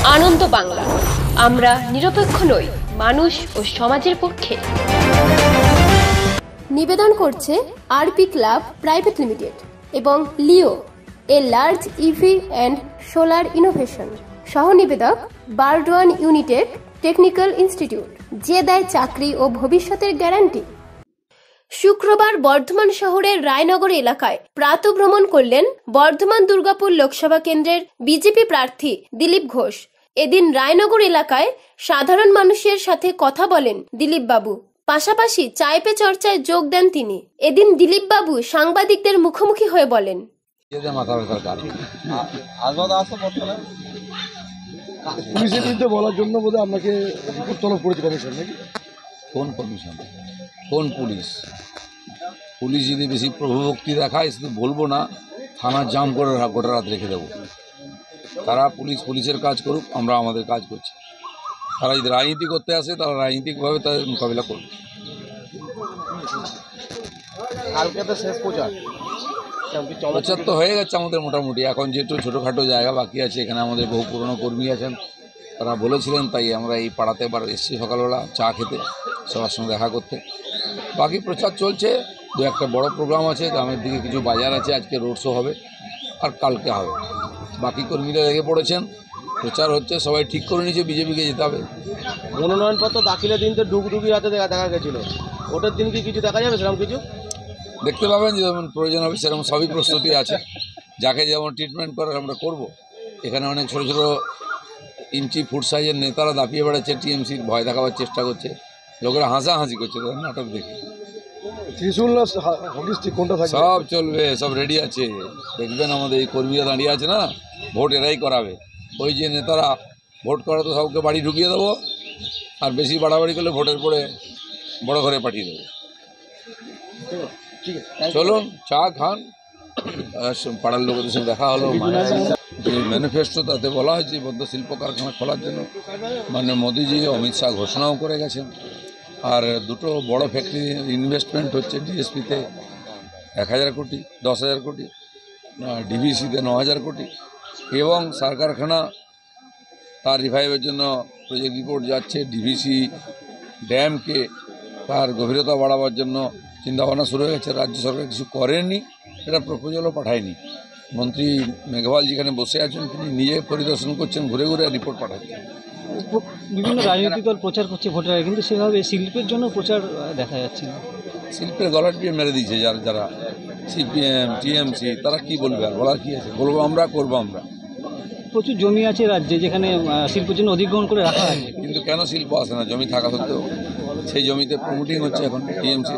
আনন্দ বাংলা, আমরা নিরপেক্ষ নই, মানুষ ও সমাজের পক্ষে। নিবেদন করছে আরপি ক্লাব প্রাইভেট লিমিটেড এবং Leo, a large EV and solar innovation. সহ নিবেদক বারডোয়ান ইউনিটেক টেকনিক্যাল ইনস্টিটিউট, যে দেয় চাকরি ও ভবিষ্যতের গ্যারান্টি। শুক্রবার বর্ধমান শহরের রায়নগর এলাকায় প্রাতঃভ্রমণ করলেন বর্ধমান দুর্গাপুর লোকসভা কেন্দ্রের বিজেপি প্রার্থী দিলীপ ঘোষ। এদিন রায়নগর এলাকায় সাধারণ মানুষের সাথে কথা বলেন দিলীপ বাবু, পাশাপাশি চায় পে চর্চায় যোগ দেন তিনি। এদিন দিলীপ বাবু সাংবাদিকদের মুখোমুখি হয়ে বলেন, পুলিশের বিরুদ্ধে বলার জন্য বোধহয় আপনাকে রিপোর্ট তলব করেছে কমিশন, নাকি? কোন কমিশন, কোন পুলিশ? পুলিশ যদি বেশি প্রভুভক্তি দেখায় শুধু বলবো না, থানা জাম করে গোটা রাত রেখে দেবো। তারা পুলিশের কাজ করুক, আমরা আমাদের কাজ করছি। তারা যদি রাজনীতি করতে আসে তারা রাজনীতিকভাবে তাদের মোকাবিলা করবে। কালকে তো শেষ প্রচার তো হয়ে গেছে আমাদের মোটামুটি। এখন যেহেতু ছোটোখাটো জায়গা বাকি আছে, এখানে আমাদের বহু পুরনো কর্মী আছেন, তারা বলেছিলেন, তাই আমরা এই পাড়াতে এবার এসেছি সকালবেলা চা খেতে, সবার সঙ্গে দেখা করতে। বাকি প্রচার চলছে, দু একটা বড় প্রোগ্রাম আছে, গ্রামের দিকে কিছু বাজার আছে, আজকে রোড শো হবে আর কালকে হবে। বাকি কর্মীরা লেগে পড়েছেন, প্রচার হচ্ছে, সবাই ঠিক করে নিয়েছে বিজেপিকে যেতে হবে। মনোনয়নপত্র দাখিলের দিন তো ডুগডুগি রাতে দেখা গেছিল, ওটার দিন কি কিছু দেখা যাবে সেরকম কিছু? দেখতে পাবেন, যেমন প্রয়োজন হবে সেরকম সবই প্রস্তুতি আছে। যাকে যেমন ট্রিটমেন্ট করার আমরা করব। এখানে অনেক ছোটো ছোটো ইঞ্চি ফুট সাইজের নেতারা দাপিয়ে বেড়াচ্ছে, টিএমসির ভয় দেখাবার চেষ্টা করছে, লোকেরা হাসাহাসি করছে তাদের নাটক দেখে। সব চলবে, সব রেডি আছে। দেখবেন আমাদের এই কর্মীরা দাঁড়িয়ে আছে না, ভোট এরাই করাবে। ওই যে নেতারা ভোট করা তো সবকে বাড়ি ঢুকিয়ে দেবো, আর বেশি বাড়াবাড়ি করলে ভোটের পরে বড় ঘরে পাঠিয়ে দেবো। চলুন চা খান, পাড়ার লোকেদের সঙ্গে দেখা হলো। যে ম্যানিফেস্টো তাতে বলা হয়েছে বদ্ধ শিল্প কারখানা খোলার জন্য মানে মোদিজি অমিত শাহ ঘোষণাও করে গেছেন। আর দুটো বড় ফ্যাক্টরি ইনভেস্টমেন্ট হচ্ছে, ডিএসপিতে 1000 কোটি, 10,000 কোটি, ডিভিসিতে 9,000 কোটি, এবং সার কারখানা তার রিভাইভের জন্য প্রজেক্ট রিপোর্ট যাচ্ছে। ডিভিসি ড্যামকে তার গভীরতা বাড়াবার জন্য চিন্তাভাবনা শুরু হয়ে গেছে। রাজ্য সরকার কিছু করেননি, এটা প্রপোজালও পাঠায়নি। মন্ত্রী মেঘওয়াল যেখানে বসে আছেন তিনি নিজে পরিদর্শন করছেন, ঘুরে ঘুরে রিপোর্ট পাঠাচ্ছেন। বিভিন্ন রাজনৈতিক দল প্রচার করছে ভোটের আগে, কিন্তু সেভাবে শিল্পের জন্য প্রচার দেখা যাচ্ছে না। শিল্পের গলা টিপে মেরে দিয়েছে যারা সিপিএম টিএমসি, তারা কি বলবে? আর বলার কী আছে? বলবো আমরা, করবো আমরা। প্রচুর জমি আছে রাজ্যে যেখানে শিল্পের জন্য অধিগ্রহণ করে রাখা আছে, কিন্তু কেন শিল্প আসে না? জমি থাকা সত্ত্বেও সেই জমিতে প্রমোটিং হচ্ছে এখন টিএমসি।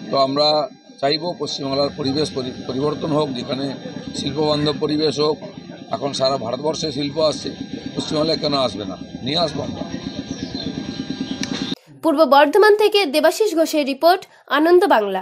তো আমরা চাইব পশ্চিমবাংলার পরিবেশ পরিবর্তন হোক, যেখানে শিল্পবান্ধব পরিবেশ হোক। এখন সারা ভারতবর্ষে শিল্প আসছে, পশ্চিমবাংলায় কেন আসবে না? নিয়ে আসবো আমরা। পূর্ব বর্ধমান থেকে দেবাশিস ঘোষের রিপোর্ট, আনন্দ বাংলা।